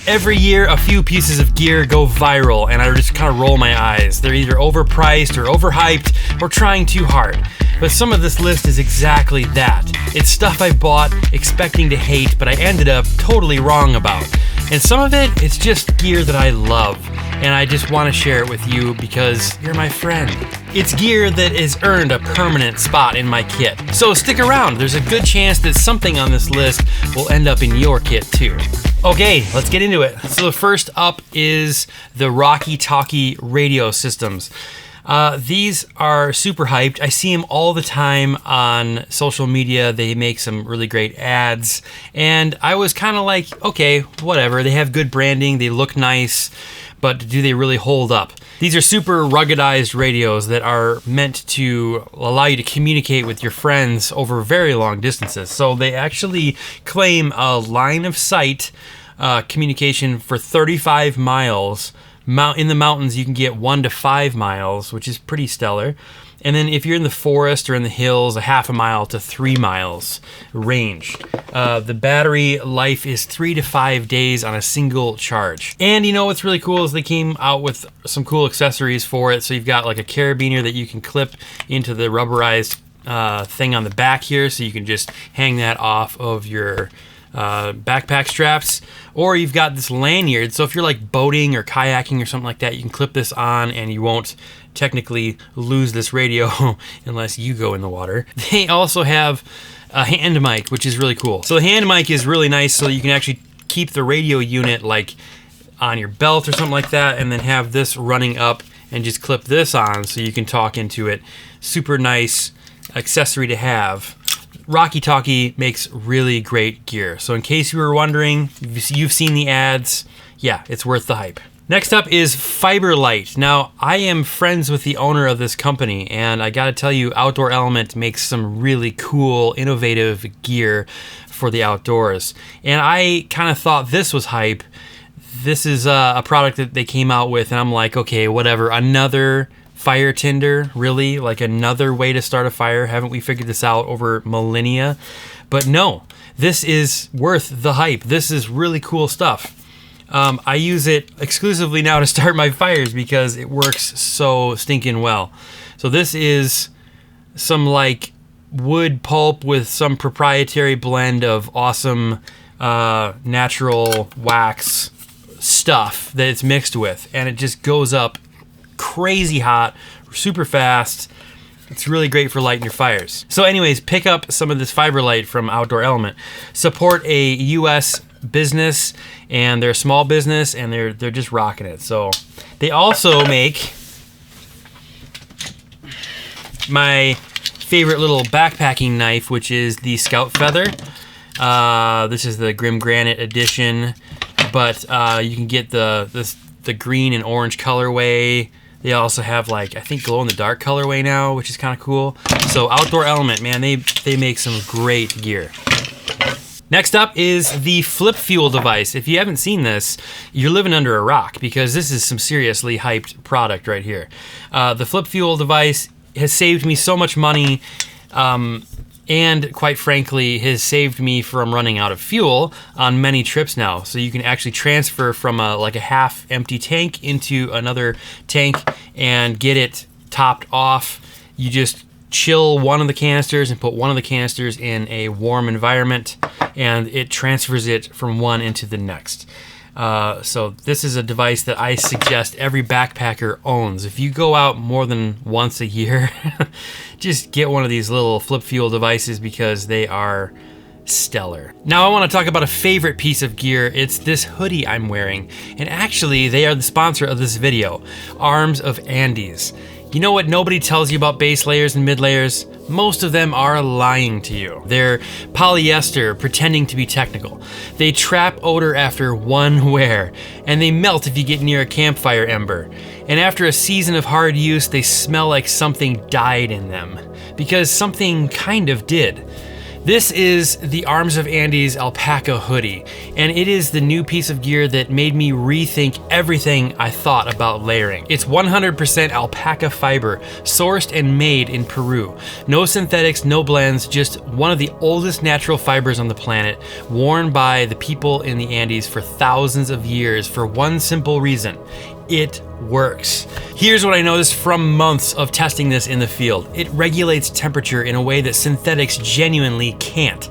Every year, a few pieces of gear go viral, and I just kind of roll my eyes. They're either overpriced or overhyped or trying too hard. But some of this list is exactly that. It's stuff I bought expecting to hate, but I ended up totally wrong about. And some of it, it's just gear that I love, and I just want to share it with you because you're my friend. It's gear that has earned a permanent spot in my kit. So stick around, there's a good chance that something on this list will end up in your kit too. Okay, let's get into it. So the first up is the Rockytalkie radio systems. These are super hyped. I see them all the time on social media. They make some really great ads. And I was kind of like, okay, whatever. They have good branding. They look nice. But do they really hold up? These are super ruggedized radios that are meant to allow you to communicate with your friends over very long distances. So they actually claim a line of sight communication for 35 miles. In the mountains, you can get 1 to 5 miles, which is pretty stellar. And then if you're in the forest or in the hills, a half a mile to 3 miles range. The battery life is 3 to 5 days on a single charge. And you know what's really cool is they came out with some cool accessories for it. So you've got like a carabiner that you can clip into the rubberized thing on the back here, so you can just hang that off of your backpack straps. Or you've got this lanyard, so if you're like boating or kayaking or something like that, you can clip this on and you won't technically lose this radio unless you go in the water. They also have a hand mic, which is really cool. So the hand mic is really nice, so you can actually keep the radio unit like on your belt or something like that, and then have this running up and just clip this on so you can talk into it. Super nice accessory to have. Rockytalkie makes really great gear. So in case you were wondering, you've seen the ads, yeah, it's worth the hype. Next up is Fiberlight. Now, I am friends with the owner of this company, and I gotta tell you, Outdoor Element makes some really cool, innovative gear for the outdoors. And I kind of thought this was hype. This is a product that they came out with, and I'm like, okay, whatever, another fire tinder, really? Like another way to start a fire? Haven't we figured this out over millennia? But no, this is worth the hype. This is really cool stuff. I use it exclusively now to start my fires because it works so stinking well. So this is some like wood pulp with some proprietary blend of awesome natural wax stuff that it's mixed with, and it just goes up crazy hot, super fast. It's really great for lighting your fires. So anyways, pick up some of this Fiberlight from Outdoor Element. Support a US business, and they're a small business, and they're just rocking it. So they also make my favorite little backpacking knife, which is the Scout Feather. This is the Grim Granite edition, but you can get the green and orange colorway. They also have like, I think, glow-in-the-dark colorway now, which is kind of cool. So Outdoor Element, man, they make some great gear. Next up is the Flip Fuel device. If you haven't seen this, you're living under a rock because this is some seriously hyped product right here. The Flip Fuel device has saved me so much money, and quite frankly, has saved me from running out of fuel on many trips now. So you can actually transfer from like a half empty tank into another tank and get it topped off. You just chill one of the canisters and put one of the canisters in a warm environment, and it transfers it from one into the next. So this is a device that I suggest every backpacker owns. If you go out more than once a year, just get one of these little Flip Fuel devices because they are stellar. Now I want to talk about a favorite piece of gear. It's this hoodie I'm wearing, and actually they are the sponsor of this video, Arms of Andes. You know what nobody tells you about base layers and mid layers? Most of them are lying to you. They're polyester pretending to be technical. They trap odor after one wear, and they melt if you get near a campfire ember. And after a season of hard use, they smell like something died in them, because something kind of did. This is the Arms of Andy's Alpaca hoodie, and it is the new piece of gear that made me rethink everything I thought about layering. It's 100% alpaca fiber, sourced and made in Peru. No synthetics, no blends, just one of the oldest natural fibers on the planet, worn by the people in the Andes for thousands of years for one simple reason: it works. Here's what I noticed from months of testing this in the field. It regulates temperature in a way that synthetics genuinely can't.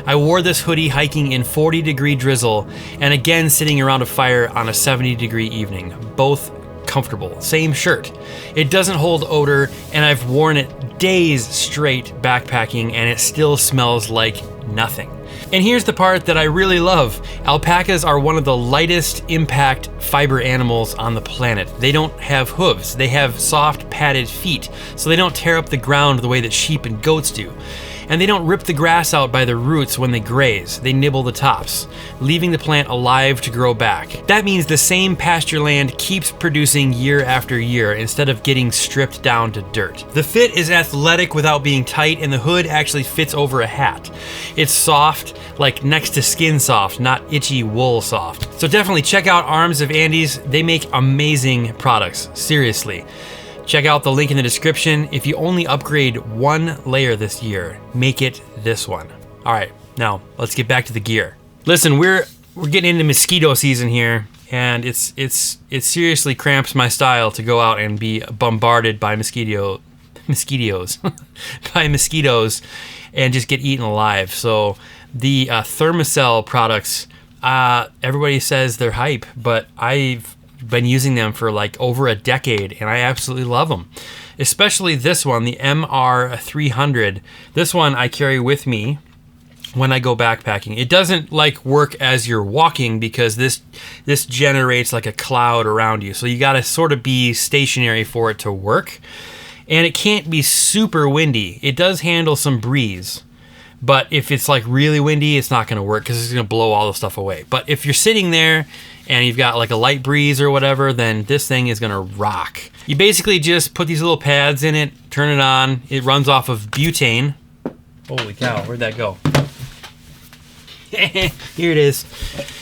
I wore this hoodie hiking in 40-degree drizzle and again sitting around a fire on a 70-degree evening. Both comfortable. Same shirt. It doesn't hold odor, and I've worn it days straight backpacking and it still smells like nothing. And here's the part that I really love. Alpacas are one of the lightest impact fiber animals on the planet. They don't have hooves. They have soft padded feet, so they don't tear up the ground the way that sheep and goats do. And they don't rip the grass out by the roots when they graze. They nibble the tops, leaving the plant alive to grow back. That means the same pasture land keeps producing year after year instead of getting stripped down to dirt. The fit is athletic without being tight, and the hood actually fits over a hat. It's soft, like next to skin soft, not itchy wool soft. So definitely check out Arms of Andy's. They make amazing products, seriously. Check out the link in the description. If you only upgrade one layer this year, make it this one. All right, now let's get back to the gear. Listen, we're getting into mosquito season here, and it seriously cramps my style to go out and be bombarded by mosquitoes by mosquitoes and just get eaten alive. So the Thermacell products, everybody says they're hype, but I've been using them for like over a decade and I absolutely love them. Especially this one, the MR300. This one I carry with me when I go backpacking. It doesn't like work as you're walking because this generates like a cloud around you. So you gotta sort of be stationary for it to work. And it can't be super windy. It does handle some breeze. But if it's like really windy, it's not gonna work because it's gonna blow all the stuff away. But if you're sitting there and you've got like a light breeze or whatever, then this thing is gonna rock. You basically just put these little pads in it, turn it on. It runs off of butane. Holy cow, where'd that go? Here it is.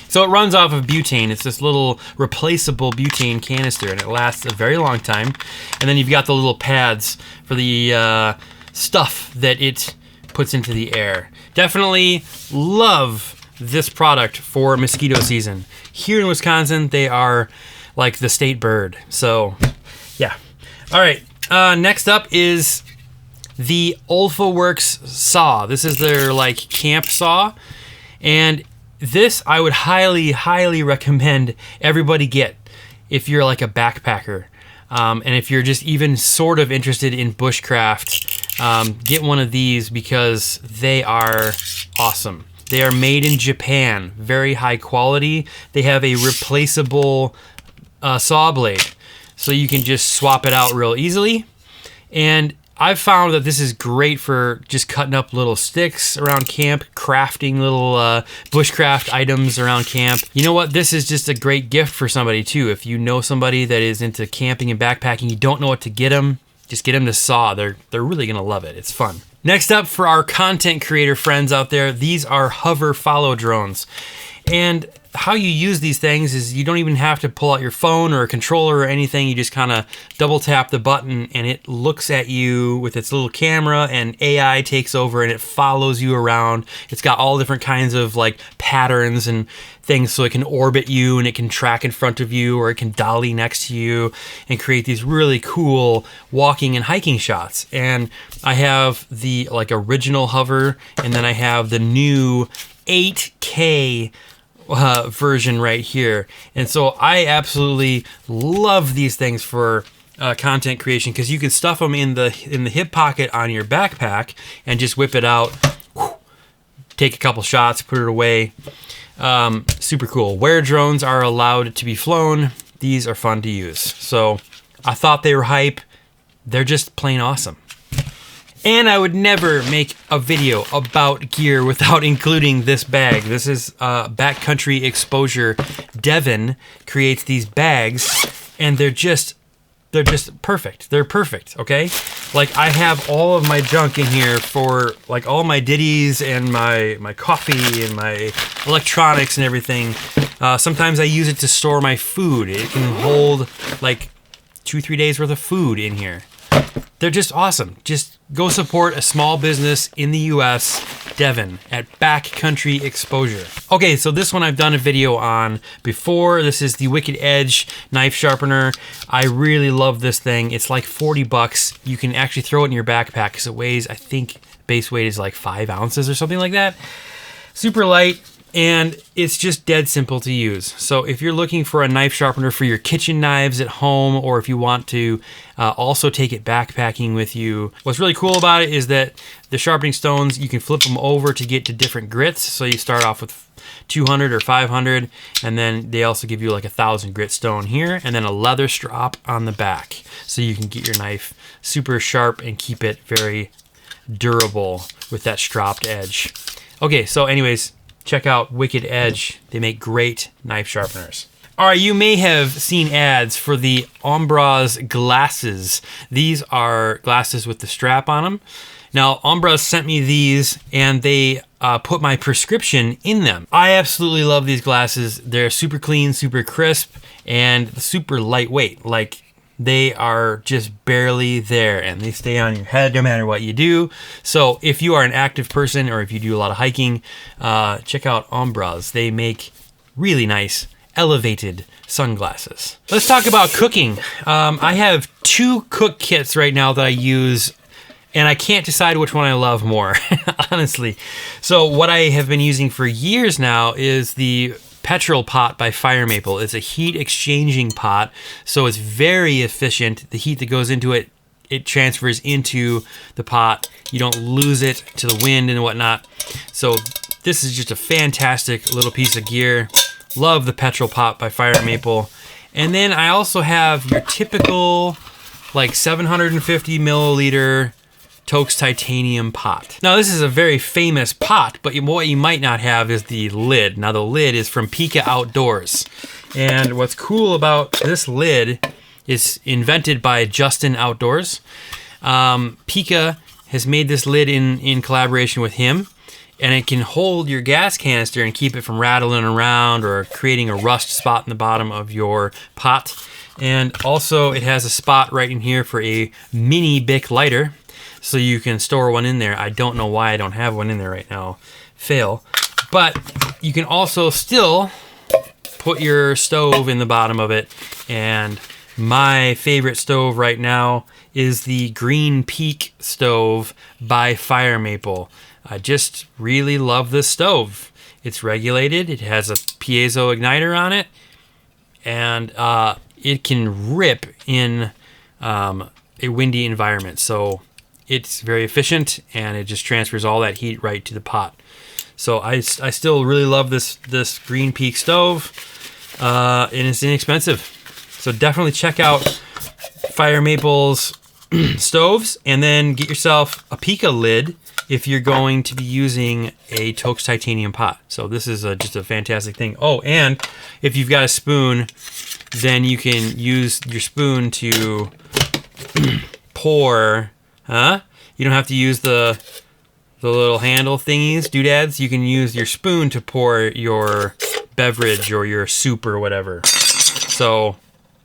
So it runs off of butane. It's this little replaceable butane canister, and it lasts a very long time. And then you've got the little pads for the stuff that it puts into the air. Definitely love this product for mosquito season. Here in Wisconsin, they are like the state bird. So yeah. All right, next up is the Ulfaworks saw. This is their like camp saw. And this I would highly, highly recommend everybody get if you're like a backpacker. And if you're just even sort of interested in bushcraft, get one of these because they are awesome. They are made in Japan, very high quality. They have a replaceable saw blade, so you can just swap it out real easily. And I've found that this is great for just cutting up little sticks around camp, crafting little bushcraft items around camp. You know what? This is just a great gift for somebody too. If you know somebody that is into camping and backpacking, you don't know what to get them, just get them to saw. They're really gonna love it. It's fun. Next up, for our content creator friends out there, these are hover follow drones. And how you use these things is you don't even have to pull out your phone or a controller or anything. You just kind of double tap the button and it looks at you with its little camera, and AI takes over and it follows you around. It's got all different kinds of like patterns and things, so it can orbit you and it can track in front of you, or it can dolly next to you and create these really cool walking and hiking shots. And I have the like original hover, and then I have the new 8K version right here. And so I absolutely love these things for content creation, because you can stuff them in the hip pocket on your backpack and just whip it out, take a couple shots, put it away. Super cool. Where drones are allowed to be flown, these are fun to use. So I thought they were hype. They're just plain awesome. And I would never make a video about gear without including this bag. This is Backcount Exposure. Devin creates these bags, and they're they're just perfect. They're perfect, okay? Like, I have all of my junk in here for, like, all my ditties and my coffee and my electronics and everything. Sometimes I use it to store my food. It can hold, like, 2-3 days worth of food in here. They're just awesome. Just go support a small business in the US, Devon, at Backcount Exposure. Okay, so this one I've done a video on before. This is the Wicked Edge knife sharpener. I really love this thing. It's like 40 bucks. You can actually throw it in your backpack because it weighs, I think base weight is like 5 ounces or something like that. Super light. And it's just dead simple to use. So if you're looking for a knife sharpener for your kitchen knives at home, or if you want to also take it backpacking with you, what's really cool about it is that the sharpening stones, you can flip them over to get to different grits. So you start off with 200 or 500, and then they also give you like 1,000 grit stone here, and then a leather strop on the back. So you can get your knife super sharp and keep it very durable with that stropped edge. Okay, so anyways, check out Wicked Edge. They make great knife sharpeners. All right, you may have seen ads for the Ombra's glasses. These are glasses with the strap on them. Now, Ombra sent me these, and they put my prescription in them. I absolutely love these glasses. They're super clean, super crisp, and super lightweight. Like, they are just barely there, and they stay on your head no matter what you do. So if you are an active person, or if you do a lot of hiking, check out Ombra's. They make really nice elevated sunglasses. Let's talk about cooking. I have 2 cook kits right now that I use, and I can't decide which one I love more, honestly. So what I have been using for years now is the petrol pot by Fire Maple. It's a heat exchanging pot, so it's very efficient. The heat that goes into it, it transfers into the pot. You don't lose it to the wind and whatnot. So this is just a fantastic little piece of gear. Love the petrol pot by Fire Maple. And then I also have your typical like 750 milliliter Toaks titanium pot. Now this is a very famous pot, but what you might not have is the lid. Now the lid is from Pika Outdoors. And what's cool about this lid is invented by Justin Outdoors. Pika has made this lid in collaboration with him, and it can hold your gas canister and keep it from rattling around or creating a rust spot in the bottom of your pot. And also it has a spot right in here for a mini Bic lighter, so you can store one in there. I don't know why I don't have one in there right now. Fail. But you can also still put your stove in the bottom of it. And my favorite stove right now is the Green Peak stove by Fire Maple. I just really love this stove. It's regulated. It has a piezo igniter on it. And it can rip in a windy environment. So it's very efficient, and it just transfers all that heat right to the pot. So I still really love this Green Peak stove, and it's inexpensive. So definitely check out Fire Maple's stoves, and then get yourself a Pika lid if you're going to be using a Toaks titanium pot. So this is just a fantastic thing. Oh, and if you've got a spoon, then you can use your spoon to pour. You don't have to use the little handle thingies, doodads. You can use your spoon to pour your beverage or your soup or whatever. So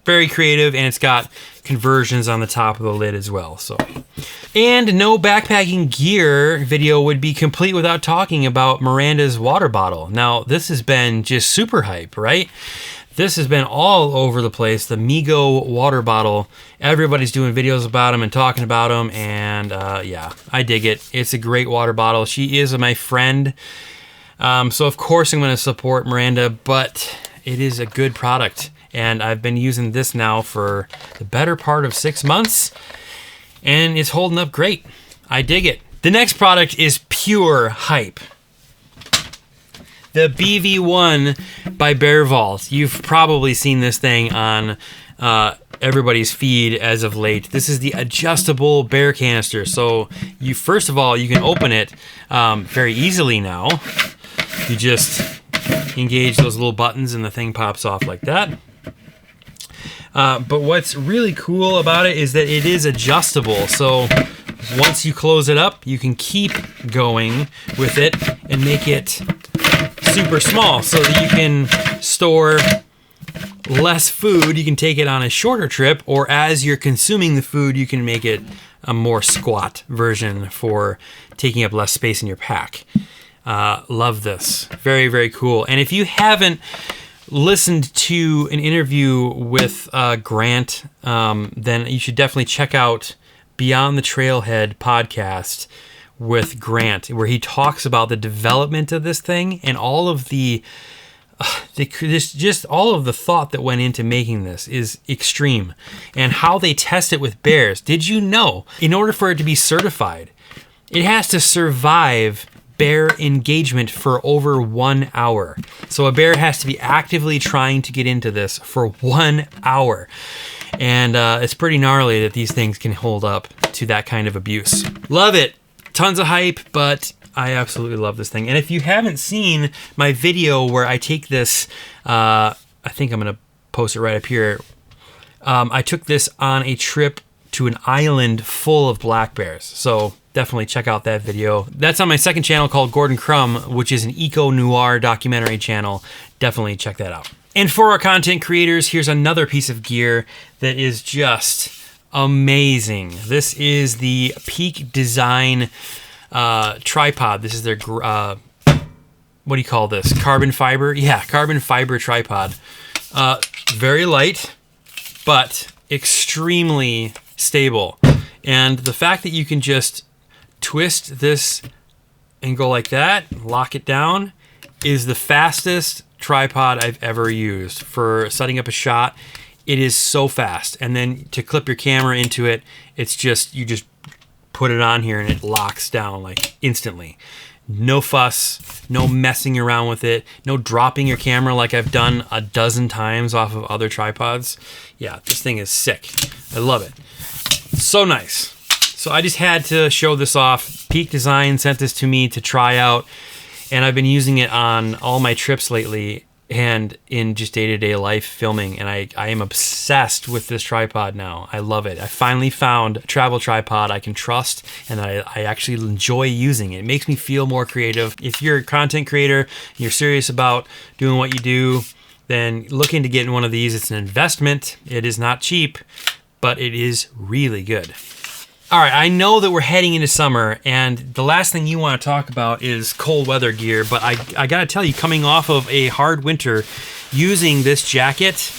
very creative, and it's got conversions on the top of the lid as well. So, and no backpacking gear video would be complete without talking about Miranda's water bottle. Now this has been just super hype, right? This has been all over the place. The MIGO water bottle. Everybody's doing videos about them and talking about them. And yeah, I dig it. It's a great water bottle. She is my friend. So of course I'm going to support Miranda, but it is a good product. And I've been using this now for the better part of 6 months. And it's holding up great. I dig it. The next product is Pure Hype. The BV1 by Bear Vault. You've probably seen this thing on everybody's feed as of late. This is the adjustable bear canister. So you, first of all, you can open it very easily now. You just engage those little buttons and the thing pops off like that. But what's really cool about it is that it is adjustable. So once you close it up, you can keep going with it and make it super small so that you can store less food. You can take it on a shorter trip, or as you're consuming the food, you can make it a more squat version for taking up less space in your pack. Love this. Very, very cool. And if you haven't listened to an interview with Grant, then you should definitely check out Beyond the Trailhead podcast with Grant, where he talks about the development of this thing and all of just all of the thought that went into making this is extreme, and how they test it with bears. Did you know, in order for it to be certified, it has to survive bear engagement for over 1 hour. So a bear has to be actively trying to get into this for 1 hour. And it's pretty gnarly that these things can hold up to that kind of abuse. Love it. Tons of hype, but I absolutely love this thing. And if you haven't seen my video where I take this, I think I'm going to post it right up here. I took this on a trip to an island full of black bears. So definitely check out that video. That's on my second channel called Gordon Crum, which is an eco-noir documentary channel. Definitely check that out. And for our content creators, here's another piece of gear that is just amazing. This is the Peak Design tripod. This is their, what do you call this? Carbon fiber? Yeah, carbon fiber tripod. Very light, but extremely stable. And the fact that you can just twist this and go like that, lock it down, is the fastest tripod I've ever used for setting up a shot. It is so fast. And then to clip your camera into it, it's just, you just put it on here and it locks down like instantly. No fuss, no messing around with it, no dropping your camera like I've done a dozen times off of other tripods. Yeah, this thing is sick. I love it. So nice. So I just had to show this off. Peak Design sent this to me to try out, and I've been using it on all my trips lately and in just day-to-day life filming, and I am obsessed with this tripod now. I love it. I finally found a travel tripod I can trust and that I actually enjoy using. It makes me feel more creative. If you're a content creator and you're serious about doing what you do, then look into getting one of these. It's an investment. It is not cheap, but it is really good. All right, I know that we're heading into summer, and the last thing you want to talk about is cold weather gear, but I gotta tell you, coming off of a hard winter, using this jacket,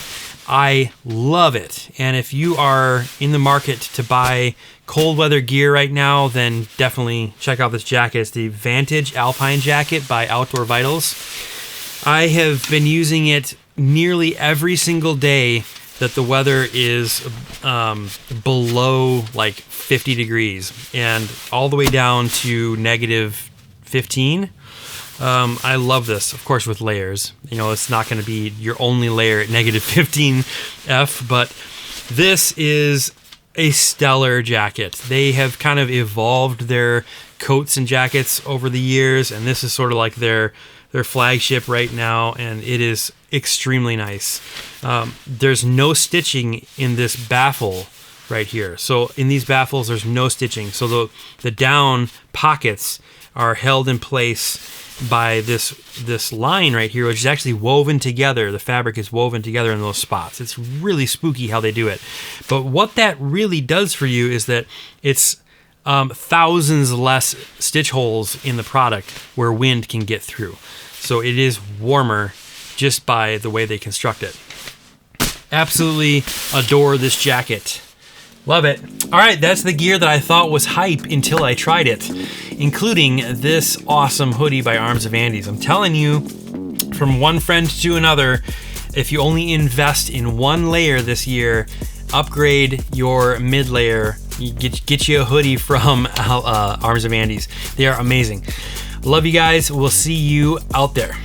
I love it. And if you are in the market to buy cold weather gear right now, then definitely check out this jacket. It's the Vantage Alpine Jacket by Outdoor Vitals. I have been using it nearly every single day that the weather is below like 50 degrees and all the way down to negative 15. I love this, of course, with layers. You know, it's not going to be your only layer at negative 15 F, but this is a stellar jacket. They have kind of evolved their coats and jackets over the years, and this is sort of like their flagship right now, and it is extremely nice. There's no stitching in this baffle right here. So in these baffles, there's no stitching. So the down pockets are held in place by this line right here, which is actually woven together. The fabric is woven together in those spots. It's really spooky how they do it. But what that really does for you is that it's thousands less stitch holes in the product where wind can get through. So it is warmer just by the way they construct it. Absolutely adore this jacket. Love it. All right, that's the gear that I thought was hype until I tried it, including this awesome hoodie by Arms of Andes. I'm telling you, from one friend to another, if you only invest in one layer this year, upgrade your mid layer, get you a hoodie from Arms of Andes. They are amazing. Love you guys. We'll see you out there.